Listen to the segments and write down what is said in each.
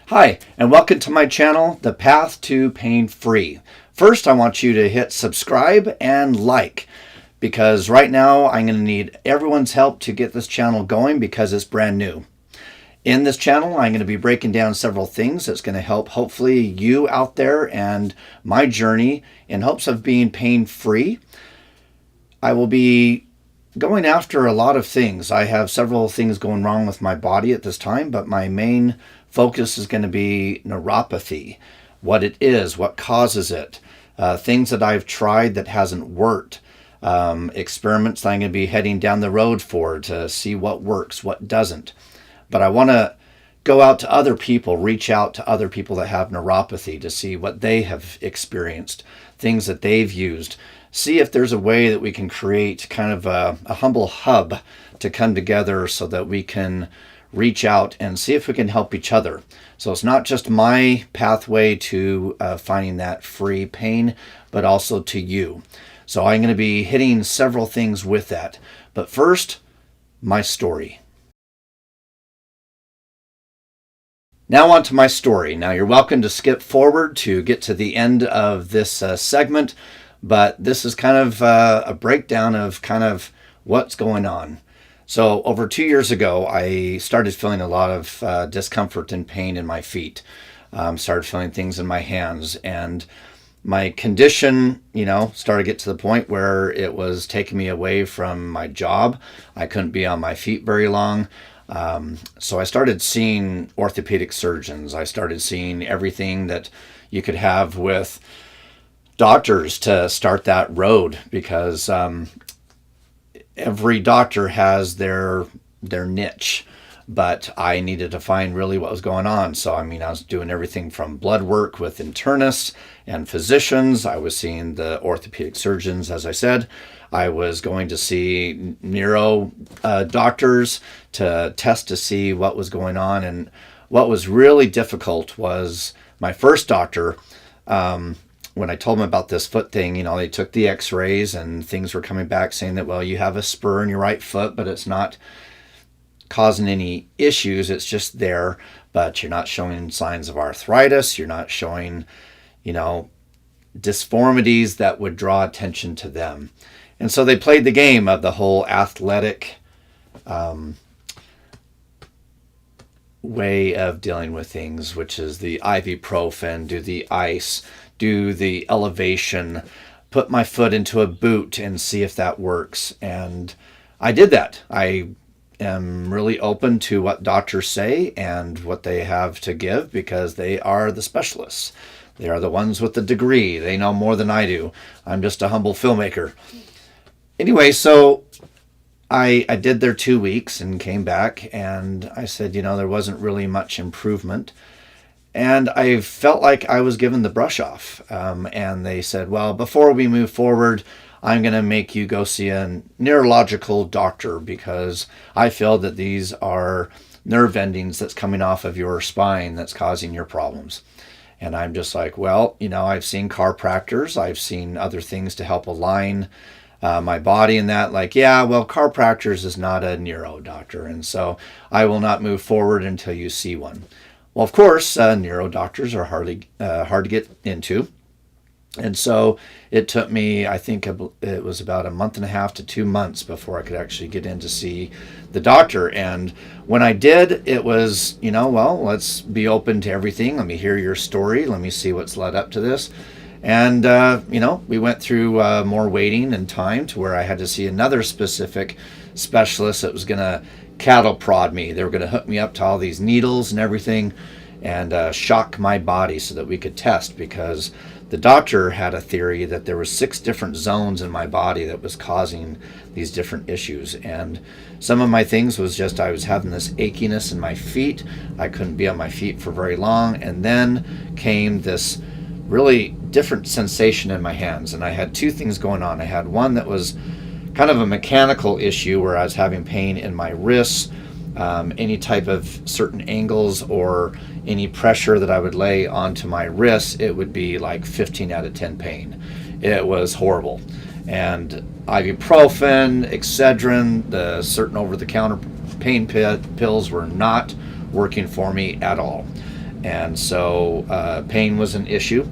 Hi, and welcome to my channel, The Path to Pain Free. First, I want you to hit subscribe and like, because right now I'm going to need everyone's help to get this channel going because it's brand new. In this channel, I'm going to be breaking down several things that's going to help hopefully you out there and my journey in hopes of being pain-free. I will be going after a lot of things. I have several things going wrong with my body at this time, but my main focus is going to be neuropathy, what it is, what causes it, things that I've tried that hasn't worked, experiments that I'm going to be heading down the road for to see what works, what doesn't. But I want to go out to other people, reach out to other people that have neuropathy to see what they have experienced, things that they've used, see if there's a way that we can create kind of a humble hub to come together so that we can reach out and see if we can help each other. So it's not just my pathway to finding that free pain, but also to you. So I'm going to be hitting several things with that. But first, my story. Now on to my story. Now you're welcome to skip forward to get to the end of this segment, but this is kind of a breakdown of kind of what's going on. So over 2 years ago, I started feeling a lot of discomfort and pain in my feet. Started feeling things in my hands, and my condition, started to get to the point where it was taking me away from my job. I couldn't be on my feet very long. So I started seeing orthopedic surgeons. I started seeing everything that you could have with doctors to start that road, because every doctor has their niche, but I needed to find really what was going on. So, I was doing everything from blood work with internists and physicians. I was seeing the orthopedic surgeons, as I said. I was going to see neuro doctors to test to see what was going on. And what was really difficult was my first doctor, when I told them about this foot thing, they took the x-rays and things were coming back saying that, well, you have a spur in your right foot, but it's not causing any issues. It's just there, but you're not showing signs of arthritis. You're not showing, disformities that would draw attention to them. And so they played the game of the whole athletic way of dealing with things, which is the ibuprofen, do the ice, do the elevation, put my foot into a boot and see if that works. And I did that. I am really open to what doctors say and what they have to give, because they are the specialists. They are the ones with the degree. They know more than I do. I'm just a humble filmmaker. Anyway, so I did their 2 weeks and came back, and I said, there wasn't really much improvement. And I felt like I was given the brush off. And they said, well, before we move forward, I'm going to make you go see a neurological doctor, because I feel that these are nerve endings that's coming off of your spine that's causing your problems. And I'm just like, well, I've seen chiropractors. I've seen other things to help align my body and that. Like, yeah, well, chiropractors is not a neuro doctor. And so I will not move forward until you see one. Well, of course, neuro doctors are hard to get into. And so it took me, I think it was about a month and a half to 2 months before I could actually get in to see the doctor. And when I did, it was, well, let's be open to everything. Let me hear your story. Let me see what's led up to this. And, we went through more waiting and time to where I had to see another specific specialist that was going to cattle prod me. They were going to hook me up to all these needles and everything and shock my body so that we could test, because the doctor had a theory that there were 6 different zones in my body that was causing these different issues. And some of my things was just I was having this achiness in my feet. I couldn't be on my feet for very long. And then came this really different sensation in my hands. And I had 2 things going on. I had one that was kind of a mechanical issue where I was having pain in my wrists, any type of certain angles or any pressure that I would lay onto my wrists, it would be like 15 out of 10 pain. It was horrible. And ibuprofen, Excedrin, the certain over-the-counter pain pills were not working for me at all. And so pain was an issue.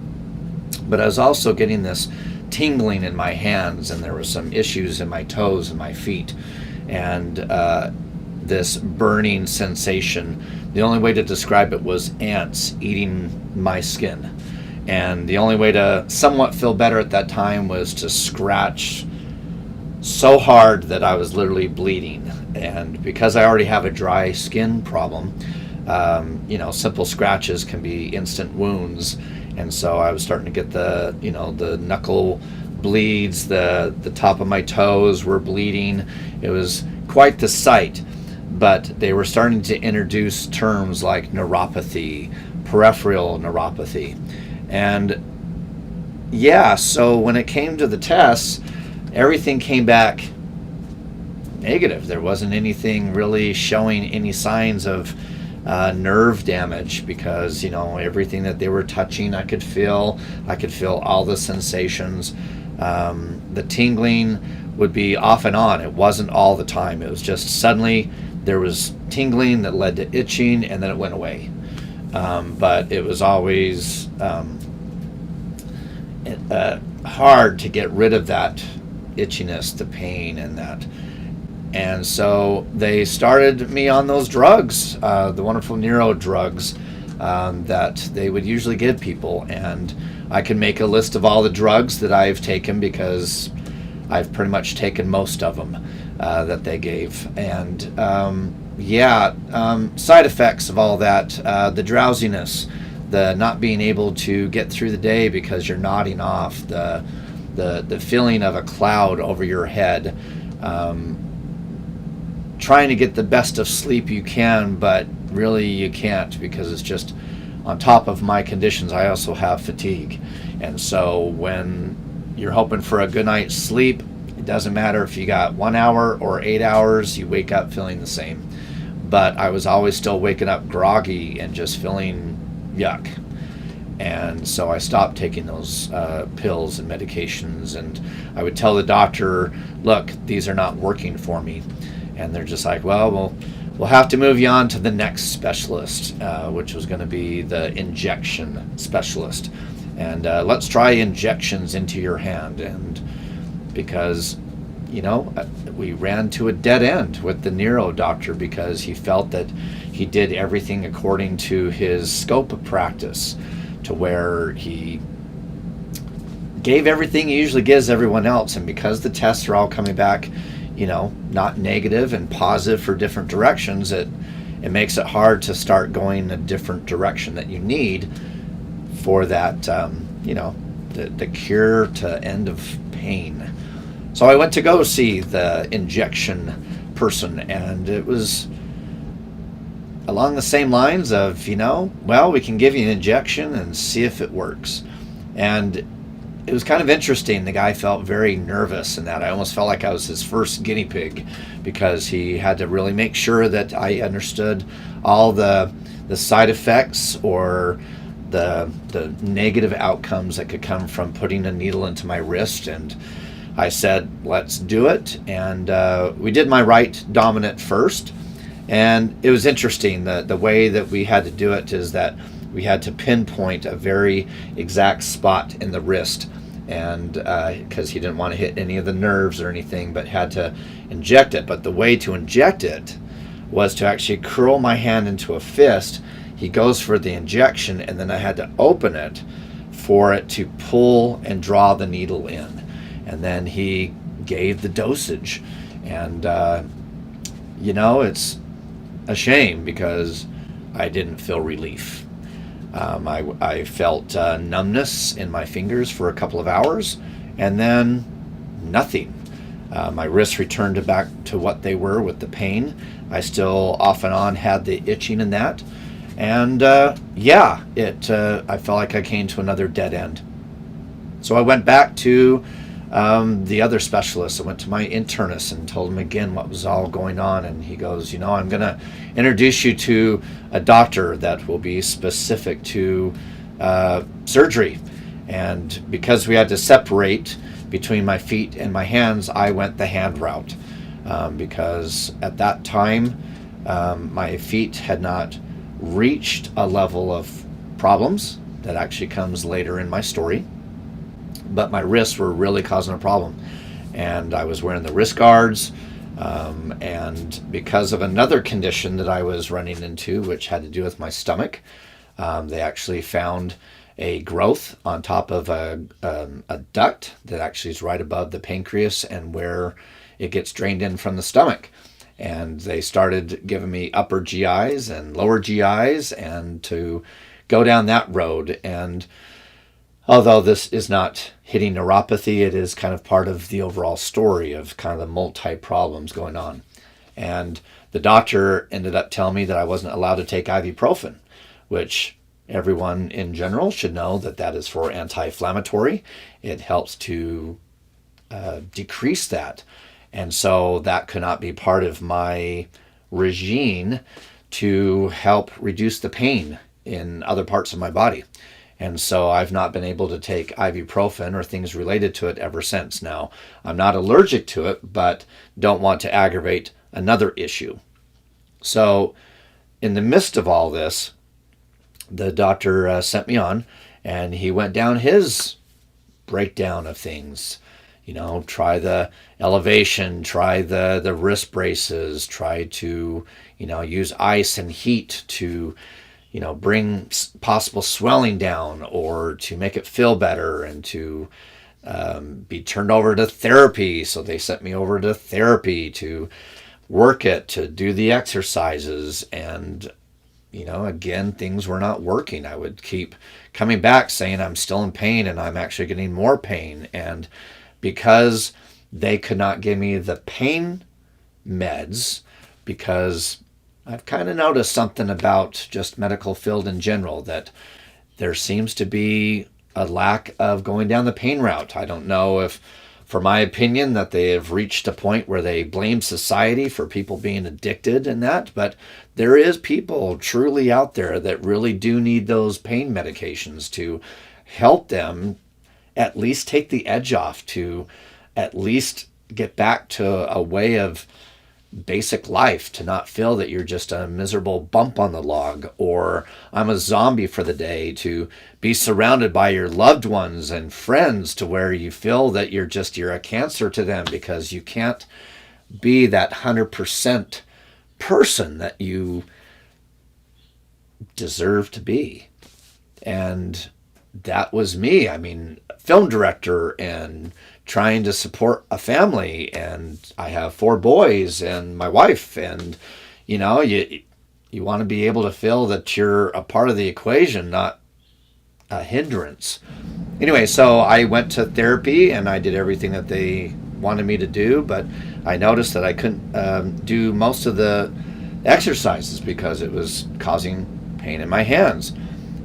But I was also getting this tingling in my hands, and there were some issues in my toes and my feet, and this burning sensation. The only way to describe it was ants eating my skin. And the only way to somewhat feel better at that time was to scratch so hard that I was literally bleeding. And because I already have a dry skin problem, simple scratches can be instant wounds. And so I was starting to get the knuckle bleeds, the top of my toes were bleeding. It was quite the sight. But they were starting to introduce terms like neuropathy, peripheral neuropathy. And so when it came to the tests, everything came back negative. There wasn't anything really showing any signs of nerve damage, because everything that they were touching I could feel all the sensations. The tingling would be off and on. It wasn't all the time. It was just suddenly there was tingling that led to itching, and then it went away. But it was always hard to get rid of that itchiness, the pain, and that. And so they started me on those drugs, the wonderful Neuro drugs that they would usually give people. And I can make a list of all the drugs that I've taken, because I've pretty much taken most of them that they gave. And side effects of all that, the drowsiness, the not being able to get through the day because you're nodding off, the feeling of a cloud over your head, trying to get the best of sleep you can, but really you can't, because it's just on top of my conditions. I also have fatigue. And so when you're hoping for a good night's sleep, it doesn't matter if you got 1 hour or 8 hours, you wake up feeling the same. But I was always still waking up groggy and just feeling yuck. And so I stopped taking those pills and medications, and I would tell the doctor, look, these are not working for me. And they're just like, well, we'll have to move you on to the next specialist, which was going to be the injection specialist. And let's try injections into your hand. And because, we ran to a dead end with the Neuro doctor, because he felt that he did everything according to his scope of practice, to where he gave everything he usually gives everyone else. And because the tests are all coming back, not negative and positive for different directions, it makes it hard to start going a different direction that you need for that, the cure to end of pain. So I went to go see the injection person, and it was along the same lines of, we can give you an injection and see if it works. And it was kind of interesting. The guy felt very nervous in that. I almost felt like I was his first guinea pig, because he had to really make sure that I understood all the side effects or the negative outcomes that could come from putting a needle into my wrist. And I said, let's do it. And we did my right dominant first. And it was interesting. The way that we had to do it is that we had to pinpoint a very exact spot in the wrist, and because he didn't want to hit any of the nerves or anything, but had to inject it. But the way to inject it was to actually curl my hand into a fist. He goes for the injection, and then I had to open it for it to pull and draw the needle in. And then he gave the dosage. And, it's a shame, because I didn't feel relief. I felt numbness in my fingers for a couple of hours, and then nothing. My wrists returned back to what they were with the pain. I still off and on had the itching in that. And I felt like I came to another dead end. So I went back to the other specialist. I went to my internist and told him again what was all going on. And he goes, I'm going to introduce you to a doctor that will be specific to surgery. And because we had to separate between my feet and my hands, I went the hand route. Because at that time, my feet had not reached a level of problems that actually comes later in my story. But my wrists were really causing a problem. And I was wearing the wrist guards. And because of another condition that I was running into, which had to do with my stomach, they actually found a growth on top of a duct that actually is right above the pancreas and where it gets drained in from the stomach. And they started giving me upper GIs and lower GIs and to go down that road. And although this is not hitting neuropathy, it is kind of part of the overall story of kind of the multi-problems going on. And the doctor ended up telling me that I wasn't allowed to take ibuprofen, which everyone in general should know that that is for anti-inflammatory. It helps to decrease that. And so that could not be part of my regime to help reduce the pain in other parts of my body. And so I've not been able to take ibuprofen or things related to it ever since. Now, I'm not allergic to it, but don't want to aggravate another issue. So in the midst of all this, the doctor sent me on, and he went down his breakdown of things. You know, try the elevation, try the wrist braces, try to, use ice and heat to, bring possible swelling down or to make it feel better, and to be turned over to therapy. So they sent me over to therapy to work it, to do the exercises. And, again, things were not working. I would keep coming back saying I'm still in pain, and I'm actually getting more pain. And because they could not give me the pain meds, because I've kind of noticed something about just medical field in general, that there seems to be a lack of going down the pain route. I don't know if, for my opinion, that they have reached a point where they blame society for people being addicted and that, but there is people truly out there that really do need those pain medications to help them at least take the edge off, to at least get back to a way of basic life, to not feel that you're just a miserable bump on the log, or I'm a zombie for the day, to be surrounded by your loved ones and friends to where you feel that you're a cancer to them because you can't be that 100% person that you deserve to be. And that was me. I mean, film director and trying to support a family, and I have 4 boys and my wife, and you want to be able to feel that you're a part of the equation, not a hindrance. Anyway, so I went to therapy and I did everything that they wanted me to do, but I noticed that I couldn't do most of the exercises because it was causing pain in my hands.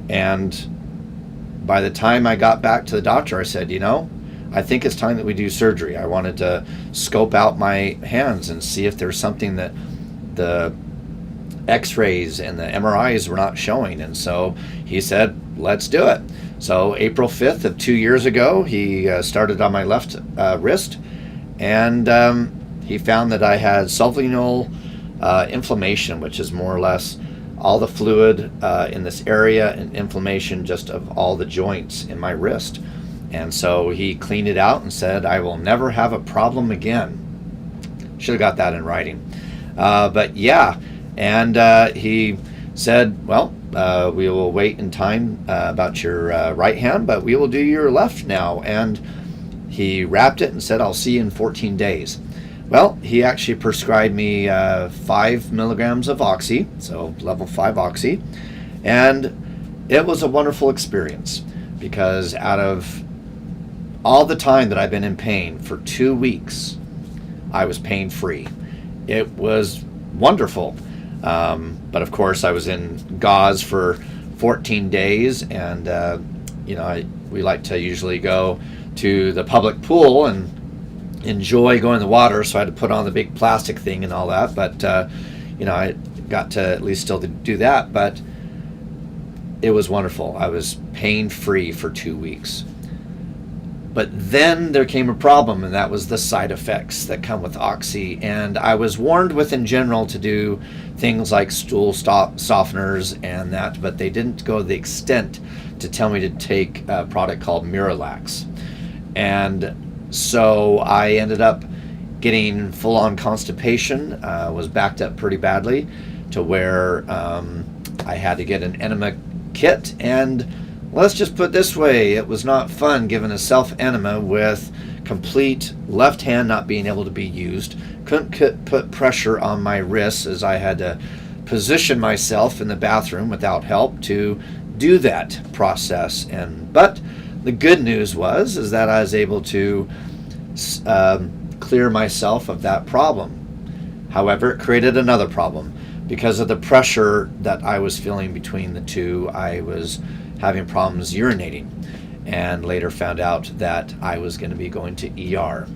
And by the time I got back to the doctor, I said, I think it's time that we do surgery. I wanted to scope out my hands and see if there's something that the x-rays and the MRIs were not showing. And so he said, let's do it. So April 5th of 2 years ago, he started on my left wrist, and he found that I had sublingual inflammation, which is more or less all the fluid in this area and inflammation just of all the joints in my wrist. And so he cleaned it out and said, I will never have a problem again. Should have got that in writing. But yeah, and he said, well, we will wait in time about your right hand, but we will do your left now. And he wrapped it and said, I'll see you in 14 days. Well, he actually prescribed me 5 milligrams of Oxy, so level 5 Oxy. And it was a wonderful experience, because out of all the time that I've been in pain for 2 weeks, I was pain-free. It was wonderful. But of course, I was in gauze for 14 days, and we like to usually go to the public pool and enjoy going in the water, so I had to put on the big plastic thing and all that. But I got to at least still do that. But it was wonderful. I was pain-free for 2 weeks. But then there came a problem, and that was the side effects that come with Oxy. And I was warned with in general to do things like stool softeners and that, but they didn't go to the extent to tell me to take a product called Miralax. And so I ended up getting full-on constipation, was backed up pretty badly to where I had to get an enema kit. And let's just put it this way, it was not fun given a self-enema with complete left hand not being able to be used. Couldn't put pressure on my wrists as I had to position myself in the bathroom without help to do that process. But the good news is that I was able to clear myself of that problem. However, it created another problem. Because of the pressure that I was feeling between the two, I was having problems urinating, and later found out that I was going to be going to ER,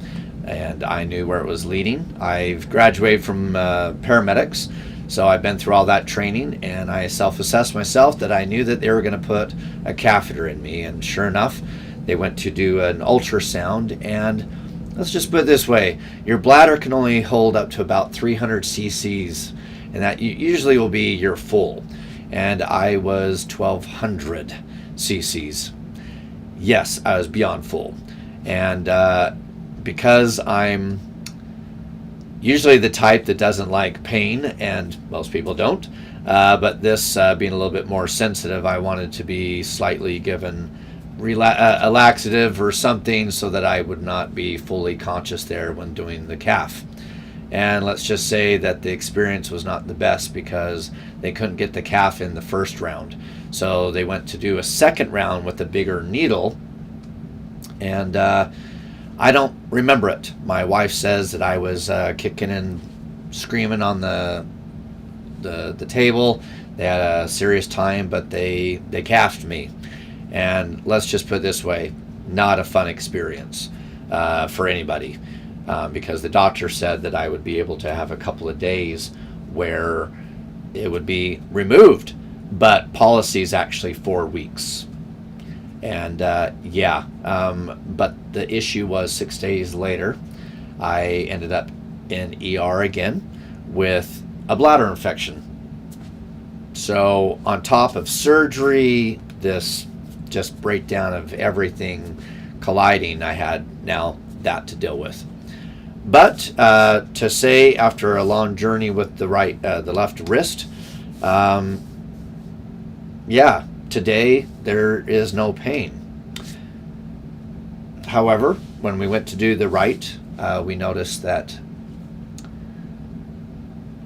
and I knew where it was leading. I've graduated from paramedics, so I've been through all that training, and I self-assessed myself that I knew that they were going to put a catheter in me, and sure enough, they went to do an ultrasound, and let's just put it this way, your bladder can only hold up to about 300 cc's, and that usually will be your full. And I was 1,200 cc's. Yes, I was beyond full. And because I'm usually the type that doesn't like pain, and most people don't, but this being a little bit more sensitive, I wanted to be slightly given a laxative or something so that I would not be fully conscious there when doing the calf. And let's just say that the experience was not the best because they couldn't get the calf in the first round. So they went to do a second round with a bigger needle. And I don't remember it. My wife says that I was kicking and screaming on the table. They had a serious time, but they calfed me. And let's just put it this way, not a fun experience for anybody. Because the doctor said that I would be able to have a couple of days where it would be removed, but policy is actually 4 weeks. And but the issue was 6 days later, I ended up in ER again with a bladder infection. So on top of surgery, this just breakdown of everything colliding, I had now that to deal with. But to say after a long journey with the left wrist, today there is no pain. However, when we went to do the right, we noticed that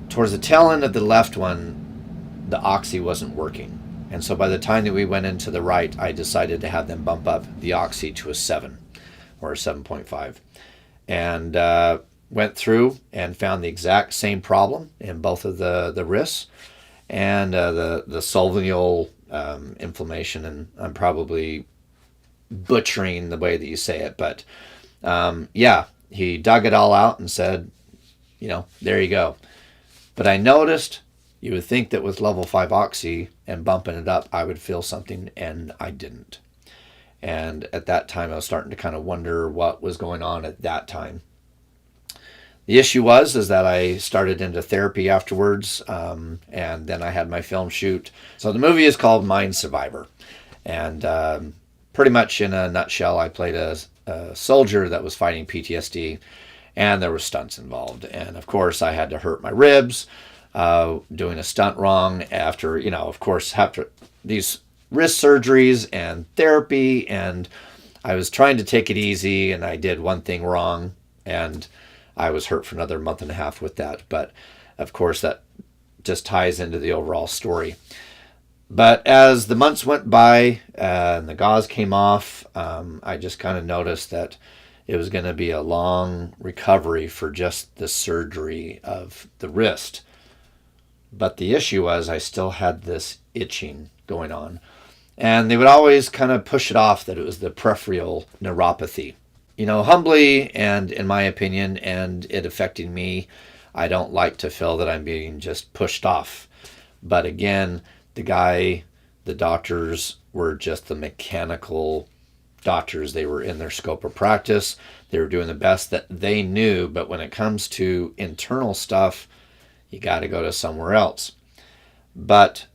towards the tail end of the left one, the Oxy wasn't working. And so by the time that we went into the right, I decided to have them bump up the Oxy to a 7 or a 7.5. And went through and found the exact same problem in both of the wrists and the solvenal inflammation. And I'm probably butchering the way that you say it, but he dug it all out and said, there you go. But I noticed, you would think that with level 5 Oxy and bumping it up, I would feel something, and I didn't. And at that time, I was starting to kind of wonder what was going on at that time. The issue is that I started into therapy afterwards, and then I had my film shoot. So the movie is called Mind Survivor. And pretty much in a nutshell, I played a soldier that was fighting PTSD, and there were stunts involved. And of course, I had to hurt my ribs, doing a stunt wrong after, of course, after these wrist surgeries and therapy, and I was trying to take it easy, and I did one thing wrong, and I was hurt for another month and a half with that. But of course, that just ties into the overall story. But as the months went by and the gauze came off, I just kind of noticed that it was going to be a long recovery for just the surgery of the wrist. But the issue was I still had this itching going on. And they would always kind of push it off that it was the peripheral neuropathy. Humbly, and in my opinion, and it affecting me, I don't like to feel that I'm being just pushed off. But again, the doctors were just the mechanical doctors. They were in their scope of practice. They were doing the best that they knew. But when it comes to internal stuff, you got to go to somewhere else. But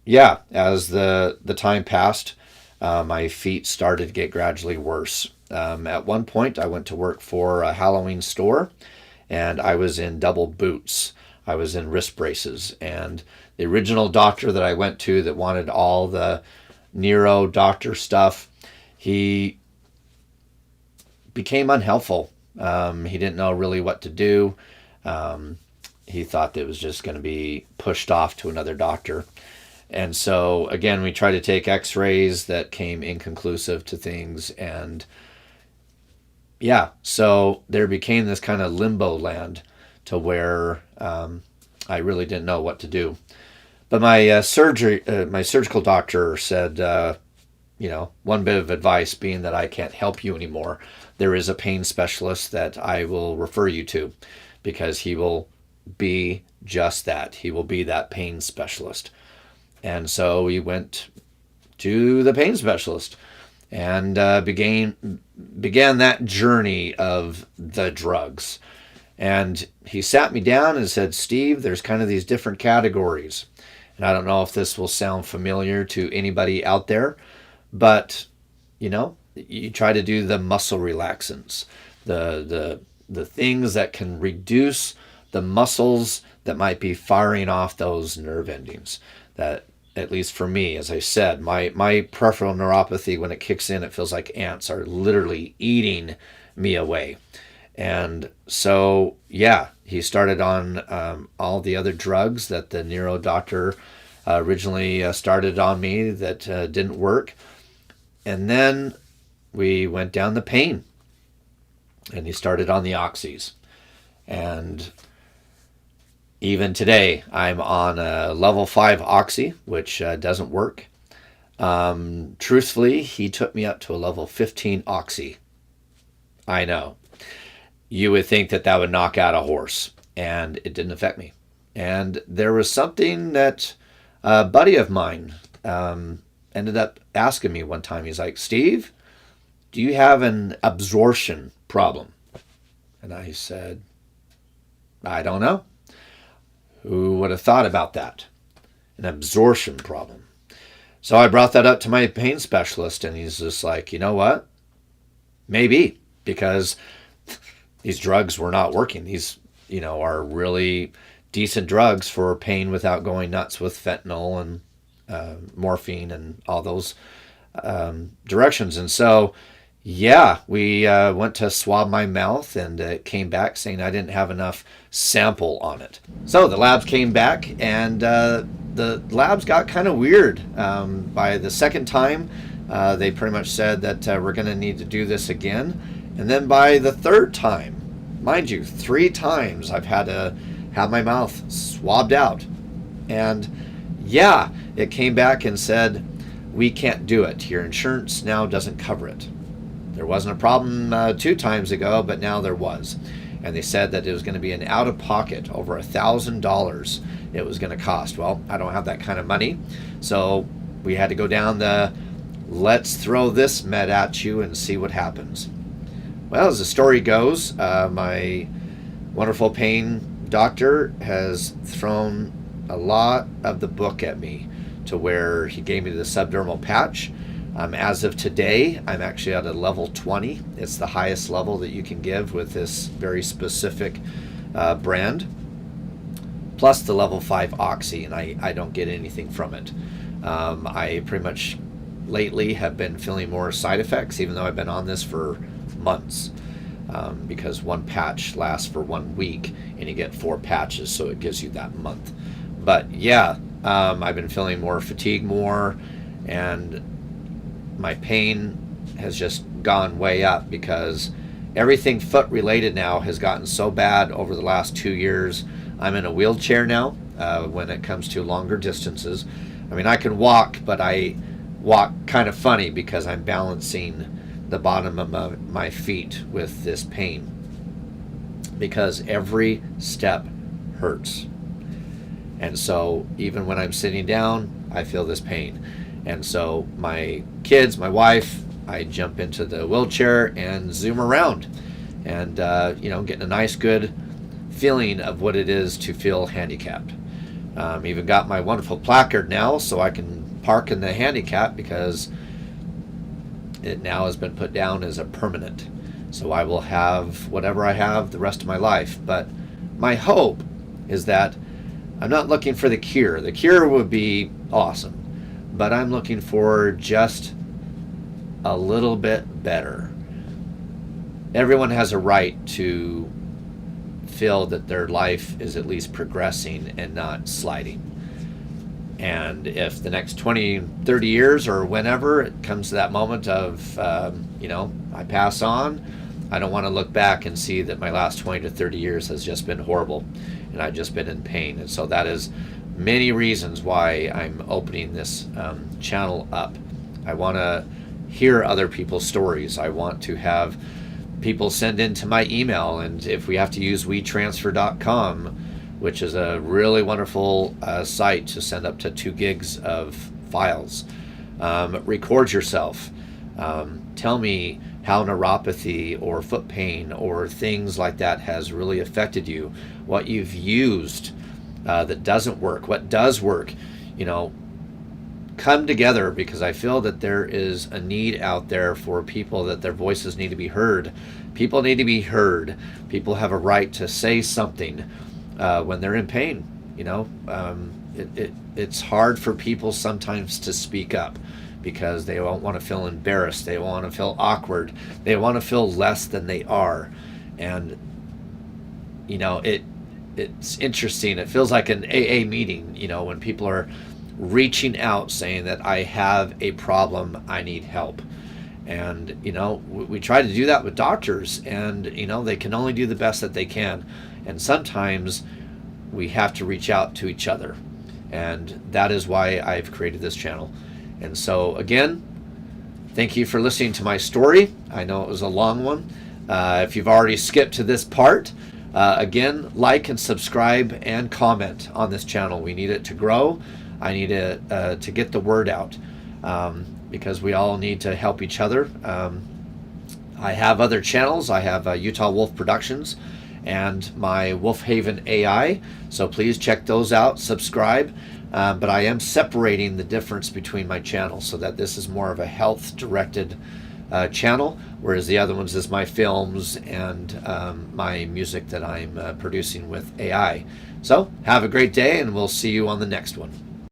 yeah, as the time passed, my feet started to get gradually worse. At one point, I went to work for a Halloween store, and I was in double boots. I was in wrist braces, and the original doctor that I went to that wanted all the Neuro doctor stuff, he became unhelpful. He didn't know really what to do. He thought that it was just going to be pushed off to another doctor. And so, again, we tried to take x-rays that came inconclusive to things. And yeah, so there became this kind of limbo land to where I really didn't know what to do. But my surgical doctor said, one bit of advice being that I can't help you anymore. There is a pain specialist that I will refer you to, because he will be just that. He will be that pain specialist. And so we went to the pain specialist and began that journey of the drugs. And he sat me down and said, Steve, there's kind of these different categories. And I don't know if this will sound familiar to anybody out there, but, you try to do the muscle relaxants, the things that can reduce the muscles that might be firing off those nerve endings. That, at least for me, as I said, my peripheral neuropathy, when it kicks in, it feels like ants are literally eating me away. And so, yeah, he started on all the other drugs that the neuro doctor originally started on me that didn't work. And then we went down the pain, and he started on the oxys. And even today, I'm on a level 5 oxy, which doesn't work. Truthfully, he took me up to a level 15 oxy. I know. You would think that would knock out a horse, and it didn't affect me. And there was something that a buddy of mine ended up asking me one time. He's like, Steve, do you have an absorption problem? And I said, I don't know. Who would have thought about that? An absorption problem. So I brought that up to my pain specialist, and he's just like, you know what? Maybe, because these drugs were not working. These, are really decent drugs for pain without going nuts with fentanyl and morphine and all those directions. And so, yeah, we went to swab my mouth, and it came back saying I didn't have enough sample on it. So the labs came back, and the labs got kind of weird. By the second time, they pretty much said that we're going to need to do this again. And then by the third time, mind you, 3 times I've had to have my mouth swabbed out. And yeah, it came back and said, we can't do it. Your insurance now doesn't cover it. There wasn't a problem 2 times ago, but now there was. And they said that it was going to be an out-of-pocket, over $1,000 it was going to cost. Well, I don't have that kind of money. So we had to go down the, let's throw this med at you and see what happens. Well, as the story goes, my wonderful pain doctor has thrown a lot of the book at me to where he gave me the subdermal patch. As of today, I'm actually at a level 20. It's the highest level that you can give with this very specific brand, plus the level 5 oxy, and I don't get anything from it. I pretty much lately have been feeling more side effects, even though I've been on this for months, because one patch lasts for 1 week, and you get 4 patches, so it gives you that month. But yeah, I've been feeling more fatigue more, and my pain has just gone way up because everything foot related now has gotten so bad over the last 2 years. I'm in a wheelchair now when it comes to longer distances. I mean, I can walk, but I walk kind of funny because I'm balancing the bottom of my feet with this pain, because every step hurts. And so even when I'm sitting down, I feel this pain. And so my kids, my wife, I jump into the wheelchair and zoom around, and getting a nice, good feeling of what it is to feel handicapped. Even got my wonderful placard now, so I can park in the handicap, because it now has been put down as a permanent. So I will have whatever I have the rest of my life. But my hope is that I'm not looking for the cure. The cure would be awesome, but I'm looking for just a little bit better. Everyone has a right to feel that their life is at least progressing and not sliding. And if the next 20, 30 years or whenever it comes to that moment of, I pass on, I don't want to look back and see that my last 20 to 30 years has just been horrible and I've just been in pain. And so that is many reasons why I'm opening this channel up. I want to hear other people's stories. I want to have people send into my email, and if we have to use Wetransfer.com, which is a really wonderful site to send up to 2 gigs of files, record yourself. Tell me how neuropathy or foot pain or things like that has really affected you, what you've used that doesn't work, what does work. Come together, because I feel that there is a need out there for people, that their voices need to be heard. People need to be heard. People have a right to say something when they're in pain. It's hard for people sometimes to speak up, because they won't want to feel embarrassed. They want to feel awkward. They want to feel less than they are. And, it's interesting. It feels like an AA meeting, when people are reaching out saying that I have a problem, I need help. And, we try to do that with doctors, and, they can only do the best that they can. And sometimes we have to reach out to each other. And that is why I've created this channel. And so, again, thank you for listening to my story. I know it was a long one. If you've already skipped to this part, again, like and subscribe and comment on this channel. We need it to grow. I need it to get the word out, because we all need to help each other. I have other channels. I have Utah Wolf Productions and my Wolf Haven AI. So please check those out, subscribe. But I am separating the difference between my channels, so that this is more of a health-directed channel, whereas the other ones is my films and my music that I'm producing with AI. So have a great day, and we'll see you on the next one.